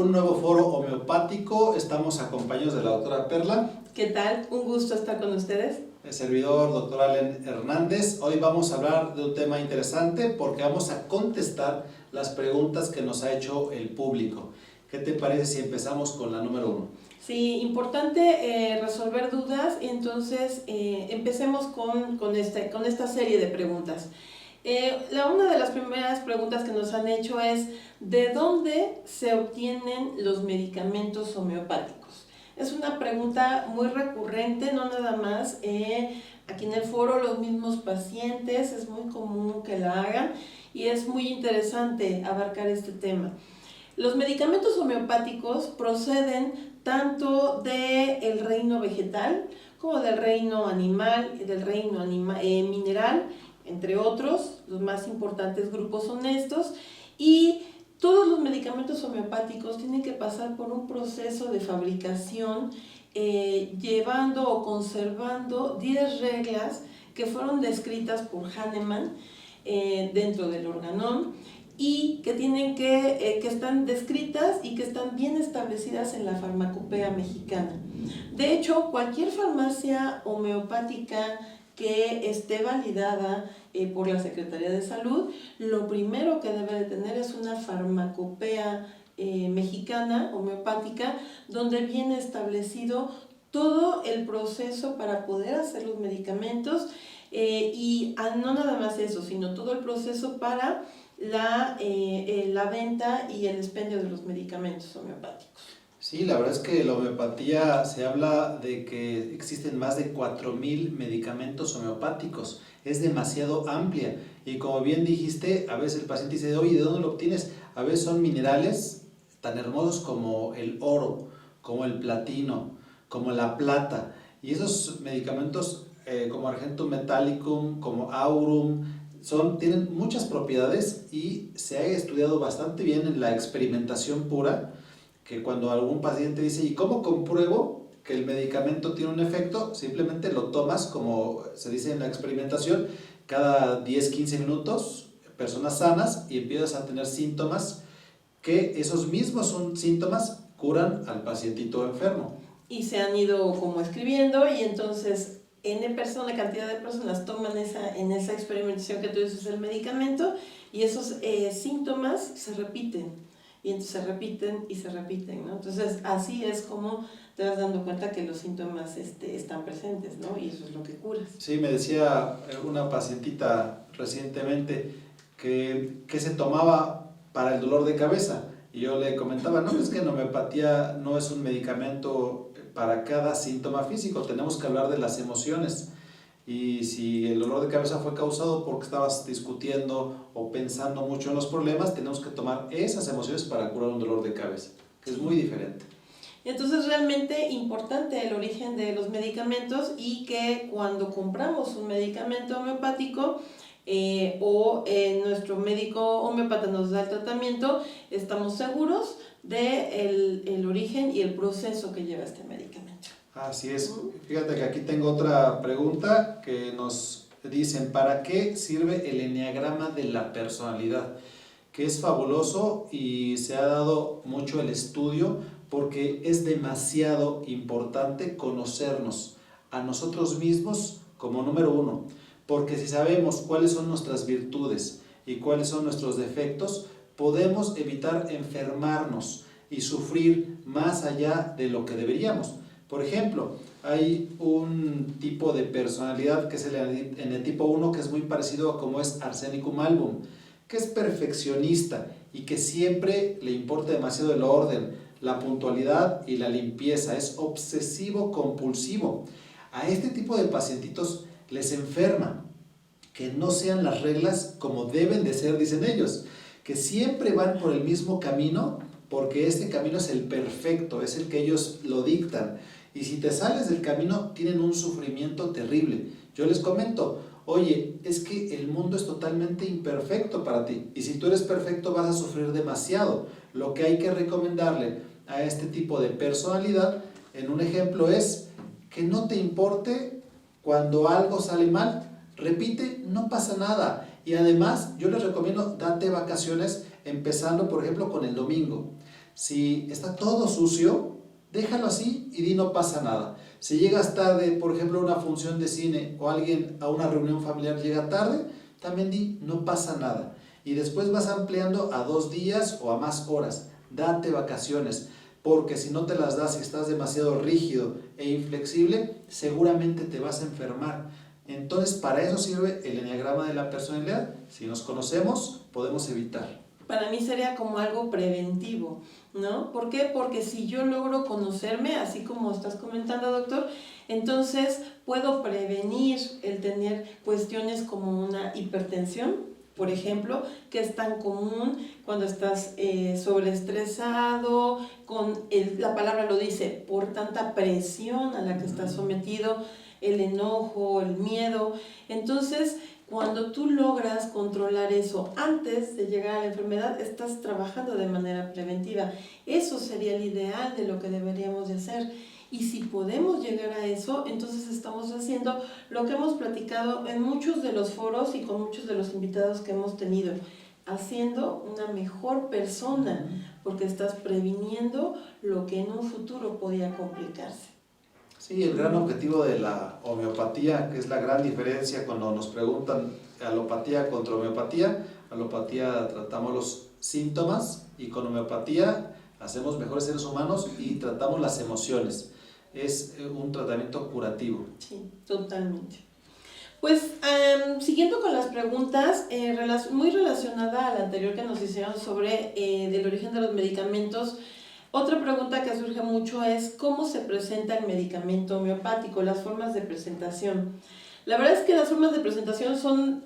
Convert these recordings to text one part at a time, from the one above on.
un nuevo foro homeopático. Estamos acompañados de la doctora Perla. ¿Qué tal? Un gusto estar con ustedes. El servidor, doctor Allen Hernández. Hoy vamos a hablar de un tema interesante porque vamos a contestar las preguntas que nos ha hecho el público. ¿Qué te parece si empezamos con la número 1? Sí, importante resolver dudas, entonces empecemos con esta serie de preguntas. Una de las primeras preguntas que nos han hecho es ¿de dónde se obtienen los medicamentos homeopáticos? Es una pregunta muy recurrente, no nada más aquí en el foro, los mismos pacientes, es muy común que la hagan y es muy interesante abarcar este tema. Los medicamentos homeopáticos proceden tanto del reino vegetal como del reino animal y del reino mineral, entre otros. Los más importantes grupos son estos, y todos los medicamentos homeopáticos tienen que pasar por un proceso de fabricación llevando o conservando 10 reglas que fueron descritas por Hahnemann dentro del organón, y que están descritas y que están bien establecidas en la farmacopea mexicana. De hecho, cualquier farmacia homeopática que esté validada por la Secretaría de Salud, lo primero que debe de tener es una farmacopea mexicana homeopática, donde viene establecido todo el proceso para poder hacer los medicamentos y no nada más eso, sino todo el proceso para la venta y el expendio de los medicamentos homeopáticos. Sí, la verdad es que la homeopatía se habla de que existen más de 4,000 medicamentos homeopáticos. Es demasiado amplia y, como bien dijiste, a veces el paciente dice, oye, ¿de dónde lo obtienes? A veces son minerales tan hermosos como el oro, como el platino, como la plata, y esos medicamentos como Argentum metallicum, como aurum, tienen muchas propiedades y se ha estudiado bastante bien en la experimentación pura, que cuando algún paciente dice, ¿y cómo compruebo que el medicamento tiene un efecto? Simplemente lo tomas, como se dice en la experimentación, cada 10-15 minutos, personas sanas, y empiezas a tener síntomas que esos mismos síntomas curan al pacientito enfermo. Y se han ido como escribiendo, y entonces la cantidad de personas toman en esa experimentación que tú dices el medicamento, y esos síntomas se repiten, y entonces se repiten y se repiten, ¿no? Entonces así es como te vas dando cuenta que los síntomas están presentes, ¿no? Y eso es lo que curas. Sí, me decía una pacientita recientemente que se tomaba para el dolor de cabeza, y yo le comentaba, no, es que la homeopatía no es un medicamento para cada síntoma físico, tenemos que hablar de las emociones. Y si el dolor de cabeza fue causado porque estabas discutiendo o pensando mucho en los problemas, tenemos que tomar esas emociones para curar un dolor de cabeza, que es muy diferente. Entonces, realmente importante el origen de los medicamentos, y que cuando compramos un medicamento homeopático o nuestro médico homeópata nos da el tratamiento, estamos seguros del origen y el proceso que lleva este medicamento. Así es. Fíjate que aquí tengo otra pregunta que nos dicen, ¿para qué sirve el enneagrama de la personalidad? Que es fabuloso y se ha dado mucho el estudio porque es demasiado importante conocernos a nosotros mismos como número 1, porque si sabemos cuáles son nuestras virtudes y cuáles son nuestros defectos, podemos evitar enfermarnos y sufrir más allá de lo que deberíamos. Por ejemplo, hay un tipo de personalidad que es el enetipo 1, que es muy parecido a como es Arsenicum album, que es perfeccionista y que siempre le importa demasiado el orden, la puntualidad y la limpieza. Es obsesivo compulsivo. A este tipo de pacientitos les enferma que no sean las reglas como deben de ser, dicen ellos, que siempre van por el mismo camino porque este camino es el perfecto, es el que ellos lo dictan. Y si te sales del camino, tienen un sufrimiento terrible. Yo les comento, oye, es que el mundo es totalmente imperfecto para ti. Y si tú eres perfecto, vas a sufrir demasiado. Lo que hay que recomendarle a este tipo de personalidad, en un ejemplo, es que no te importe cuando algo sale mal. Repite, no pasa nada. Y además, yo les recomiendo, date vacaciones, empezando, por ejemplo, con el domingo. Si está todo sucio, déjalo así y di no pasa nada. Si llegas tarde, por ejemplo, a una función de cine o alguien a una reunión familiar llega tarde, también di no pasa nada. Y después vas ampliando a 2 días o a más horas. Date vacaciones, porque si no te las das y estás demasiado rígido e inflexible, seguramente te vas a enfermar. Entonces, para eso sirve el eneagrama de la personalidad. Si nos conocemos, podemos evitar. Para mí sería como algo preventivo, ¿no? ¿Por qué? Porque si yo logro conocerme, así como estás comentando, doctor, entonces puedo prevenir el tener cuestiones como una hipertensión, por ejemplo, que es tan común cuando estás sobreestresado, la palabra lo dice, por tanta presión a la que estás sometido, el enojo, el miedo. Entonces, cuando tú logras controlar eso antes de llegar a la enfermedad, estás trabajando de manera preventiva. Eso sería el ideal de lo que deberíamos de hacer. Y si podemos llegar a eso, entonces estamos haciendo lo que hemos platicado en muchos de los foros y con muchos de los invitados que hemos tenido, haciendo una mejor persona, porque estás previniendo lo que en un futuro podía complicarse. Sí, el gran objetivo de la homeopatía, que es la gran diferencia cuando nos preguntan alopatía contra homeopatía. Alopatía tratamos los síntomas y con homeopatía hacemos mejores seres humanos y tratamos las emociones. Es un tratamiento curativo. Sí, totalmente. Pues siguiendo con las preguntas, muy relacionada a la anterior que nos hicieron sobre del origen de los medicamentos, otra pregunta que surge mucho es ¿cómo se presenta el medicamento homeopático? Las formas de presentación. La verdad es que las formas de presentación son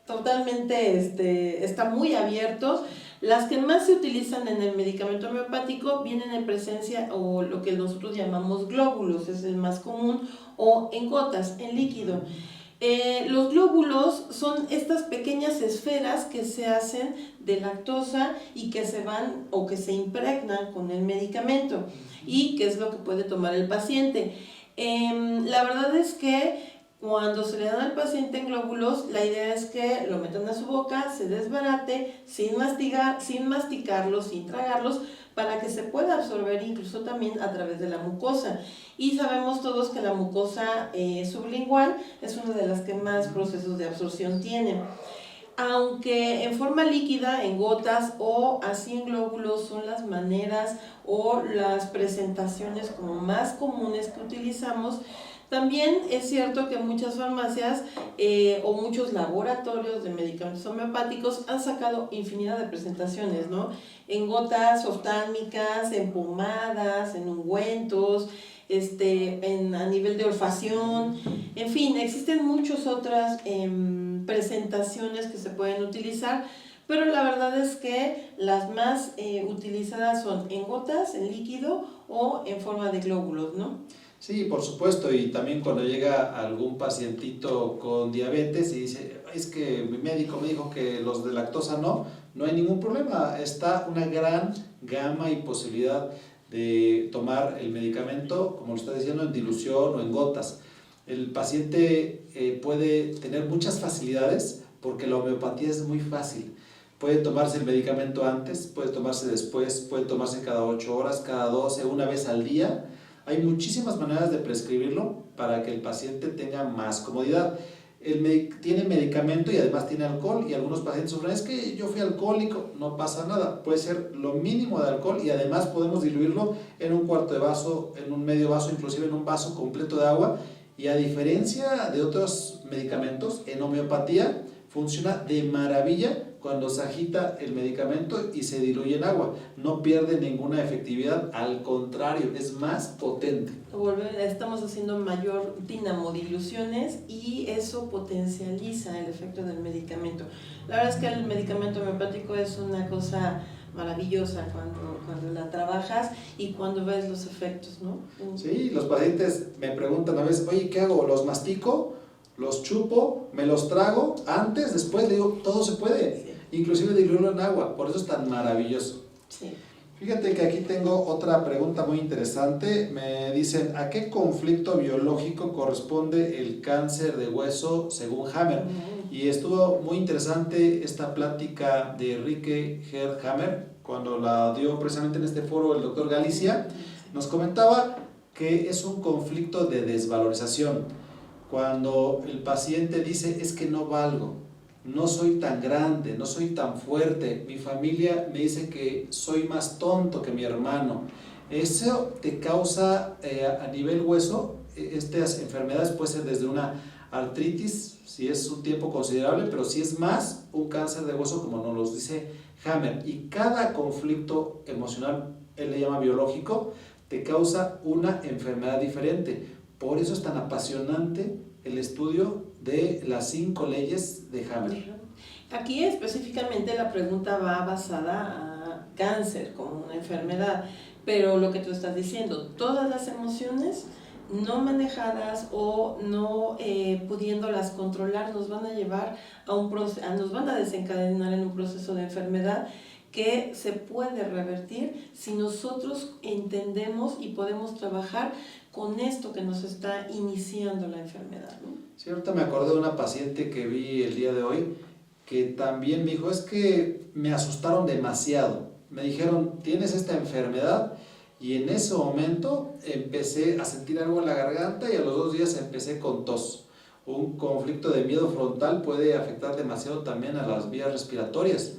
totalmente, está muy abiertos. Las que más se utilizan en el medicamento homeopático vienen en presencia o lo que nosotros llamamos glóbulos, es el más común, o en gotas, en líquido. Los glóbulos son estas pequeñas esferas que se hacen de lactosa y que se van o que se impregnan con el medicamento y que es lo que puede tomar el paciente. La verdad es que cuando se le dan al paciente en glóbulos, la idea es que lo metan a su boca, se desbarate sin masticarlos, sin tragarlos, para que se pueda absorber incluso también a través de la mucosa. Y sabemos todos que la mucosa sublingual es una de las que más procesos de absorción tiene. Aunque en forma líquida, en gotas o así en glóbulos son las maneras o las presentaciones como más comunes que utilizamos, también es cierto que muchas farmacias o muchos laboratorios de medicamentos homeopáticos han sacado infinidad de presentaciones, ¿no? En gotas oftálmicas, en pomadas, en ungüentos, a nivel de olfacción, en fin, existen muchas otras presentaciones que se pueden utilizar, pero la verdad es que las más utilizadas son en gotas, en líquido o en forma de glóbulos, ¿no? Sí, por supuesto, y también cuando llega algún pacientito con diabetes y dice, es que mi médico me dijo que los de lactosa no hay ningún problema, está una gran gama y posibilidad de tomar el medicamento, como lo está diciendo, en dilución o en gotas. El paciente puede tener muchas facilidades porque la homeopatía es muy fácil. Puede tomarse el medicamento antes, puede tomarse después, puede tomarse cada 8 horas, cada 12, una vez al día. Hay muchísimas maneras de prescribirlo para que el paciente tenga más comodidad. Tiene medicamento y además tiene alcohol y algunos pacientes sufren, es que yo fui alcohólico, no pasa nada, puede ser lo mínimo de alcohol y además podemos diluirlo en un cuarto de vaso, en un medio vaso, inclusive en un vaso completo de agua. Y a diferencia de otros medicamentos, en homeopatía funciona de maravilla cuando se agita el medicamento y se diluye en agua. No pierde ninguna efectividad, al contrario, es más potente. Estamos haciendo mayor dinamodiluciones y eso potencializa el efecto del medicamento. La verdad es que el medicamento homeopático es una cosa maravillosa cuando la trabajas y cuando ves los efectos, ¿no? Sí, los pacientes me preguntan a veces, oye, ¿qué hago? ¿Los mastico? ¿Los chupo? ¿Me los trago? Antes, después, le digo, todo se puede. Sí. Inclusive diluirlo en agua, por eso es tan maravilloso. Sí. Fíjate que aquí tengo otra pregunta muy interesante. Me dicen, ¿a qué conflicto biológico corresponde el cáncer de hueso según Hammer? Y estuvo muy interesante esta plática de Enrique Hammer cuando la dio precisamente en este foro el doctor Galicia, nos comentaba que es un conflicto de desvalorización. Cuando el paciente dice, es que no valgo, no soy tan grande, no soy tan fuerte, mi familia me dice que soy más tonto que mi hermano. Eso te causa a nivel hueso, estas enfermedades puede ser desde una artritis, si es un tiempo considerable, pero si es más, un cáncer de hueso, como nos lo dice Hammer. Y cada conflicto emocional, él le llama biológico, te causa una enfermedad diferente. Por eso es tan apasionante el estudio de las 5 leyes de Hammer. Aquí específicamente la pregunta va basada a cáncer como una enfermedad, pero lo que tú estás diciendo, todas las emociones no manejadas o no pudiéndolas controlar nos van a llevar a nos van a desencadenar en un proceso de enfermedad que se puede revertir si nosotros entendemos y podemos trabajar con esto que nos está iniciando la enfermedad, ¿no? Sí, ahorita me acordé de una paciente que vi el día de hoy que también me dijo, es que me asustaron demasiado, me dijeron, tienes esta enfermedad, y en ese momento empecé a sentir algo en la garganta y a los 2 días empecé con tos. Un conflicto de miedo frontal puede afectar demasiado también a las vías respiratorias.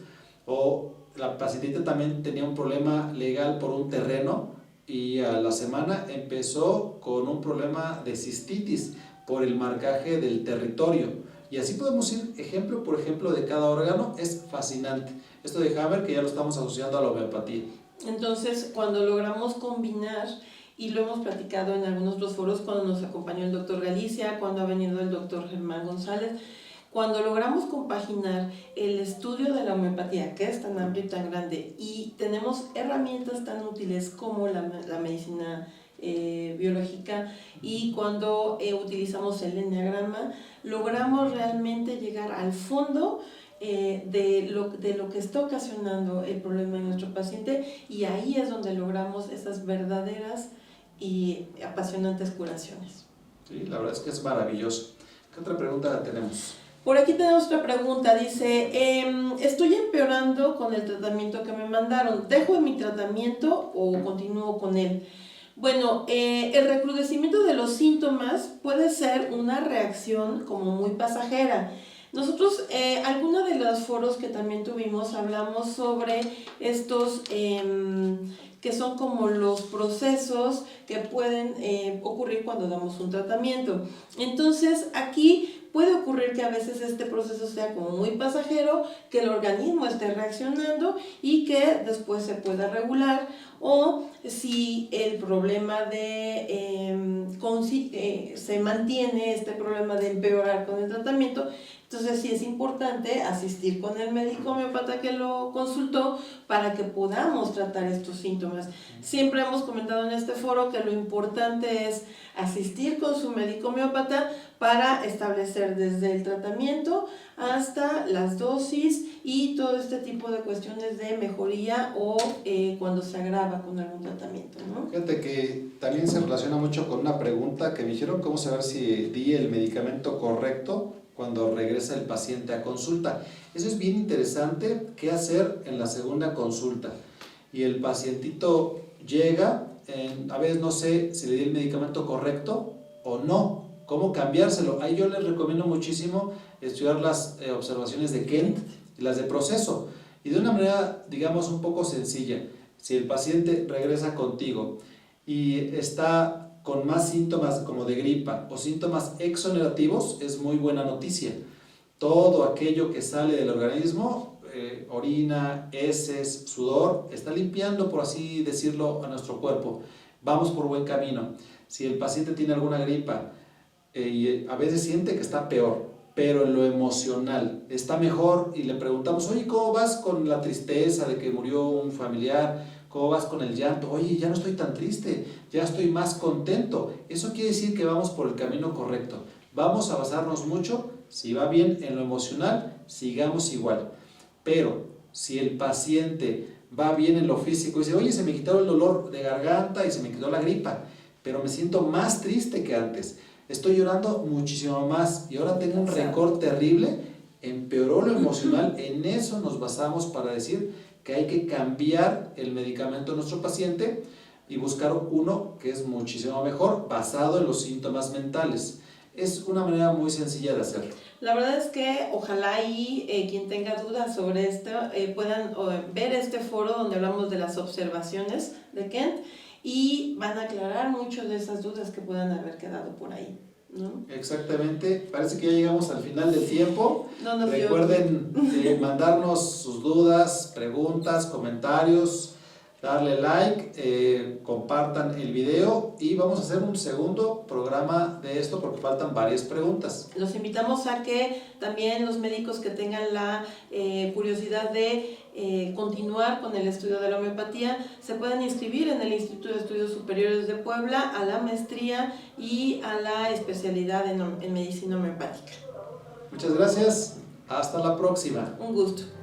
O la pacientita también tenía un problema legal por un terreno y a la semana empezó con un problema de cistitis por el marcaje del territorio. Y así podemos ir ejemplo por ejemplo de cada órgano. Es fascinante. Esto de Hammer que ya lo estamos asociando a la homeopatía. Entonces, cuando logramos combinar, y lo hemos platicado en algunos otros foros, cuando nos acompañó el doctor Galicia, cuando ha venido el doctor Germán González, cuando logramos compaginar el estudio de la homeopatía, que es tan amplio y tan grande, y tenemos herramientas tan útiles como la medicina biológica, y cuando utilizamos el enneagrama, logramos realmente llegar al fondo de lo que está ocasionando el problema en nuestro paciente, y ahí es donde logramos esas verdaderas y apasionantes curaciones. Sí, la verdad es que es maravilloso. ¿Qué otra pregunta tenemos? Por aquí tenemos otra pregunta, dice, estoy empeorando con el tratamiento que me mandaron, ¿dejo mi tratamiento o continúo con él? Bueno, el recrudecimiento de los síntomas puede ser una reacción como muy pasajera. Nosotros, algunos de los foros que también tuvimos, hablamos sobre estos que son como los procesos que pueden ocurrir cuando damos un tratamiento. Entonces, aquí puede ocurrir que a veces este proceso sea como muy pasajero, que el organismo esté reaccionando y que después se pueda regular, o si el problema se mantiene, este problema de empeorar con el tratamiento, entonces sí es importante asistir con el médico homeópata que lo consultó para que podamos tratar estos síntomas. Siempre hemos comentado en este foro que lo importante es asistir con su médico homeópata para establecer desde el tratamiento hasta las dosis y todo este tipo de cuestiones de mejoría o cuando se agrava con algún tratamiento, ¿no? Fíjate que también se relaciona mucho con una pregunta que me dijeron, cómo saber si di el medicamento correcto cuando regresa el paciente a consulta. Eso es bien interesante, qué hacer en la segunda consulta. Y el pacientito llega, a veces no sé si le di el medicamento correcto o no, cómo cambiárselo. Ahí yo les recomiendo muchísimo estudiar las observaciones de Kent y las de proceso. Y de una manera, digamos, un poco sencilla, si el paciente regresa contigo y está con más síntomas como de gripa o síntomas exonerativos, es muy buena noticia. Todo aquello que sale del organismo, orina, heces, sudor, está limpiando, por así decirlo, a nuestro cuerpo. Vamos por buen camino. Si el paciente tiene alguna gripa y a veces siente que está peor, pero en lo emocional está mejor y le preguntamos, oye, ¿cómo vas con la tristeza de que murió un familiar? ¿Cómo vas con el llanto? Oye, ya no estoy tan triste, ya estoy más contento. Eso quiere decir que vamos por el camino correcto. Vamos a basarnos mucho, si va bien en lo emocional, sigamos igual. Pero si el paciente va bien en lo físico y dice, oye, se me quitó el dolor de garganta y se me quitó la gripa, pero me siento más triste que antes, estoy llorando muchísimo más y ahora tengo un rencor terrible, empeoró lo emocional, en eso nos basamos para decir que hay que cambiar el medicamento de nuestro paciente y buscar uno que es muchísimo mejor, basado en los síntomas mentales. Es una manera muy sencilla de hacerlo. La verdad es que ojalá y quien tenga dudas sobre esto puedan ver este foro donde hablamos de las observaciones de Kent y van a aclarar muchas de esas dudas que puedan haber quedado por ahí, ¿no? Exactamente, parece que ya llegamos al final del tiempo. No nos dio Recuerden mandarnos sus dudas, preguntas, comentarios, darle like, compartan el video y vamos a hacer un segundo programa de esto porque faltan varias preguntas. Los invitamos a que también los médicos que tengan la curiosidad de continuar con el estudio de la homeopatía se puedan inscribir en el Instituto de Estudios Superiores de Puebla a la maestría y a la especialidad en medicina homeopática. Muchas gracias, hasta la próxima. Un gusto.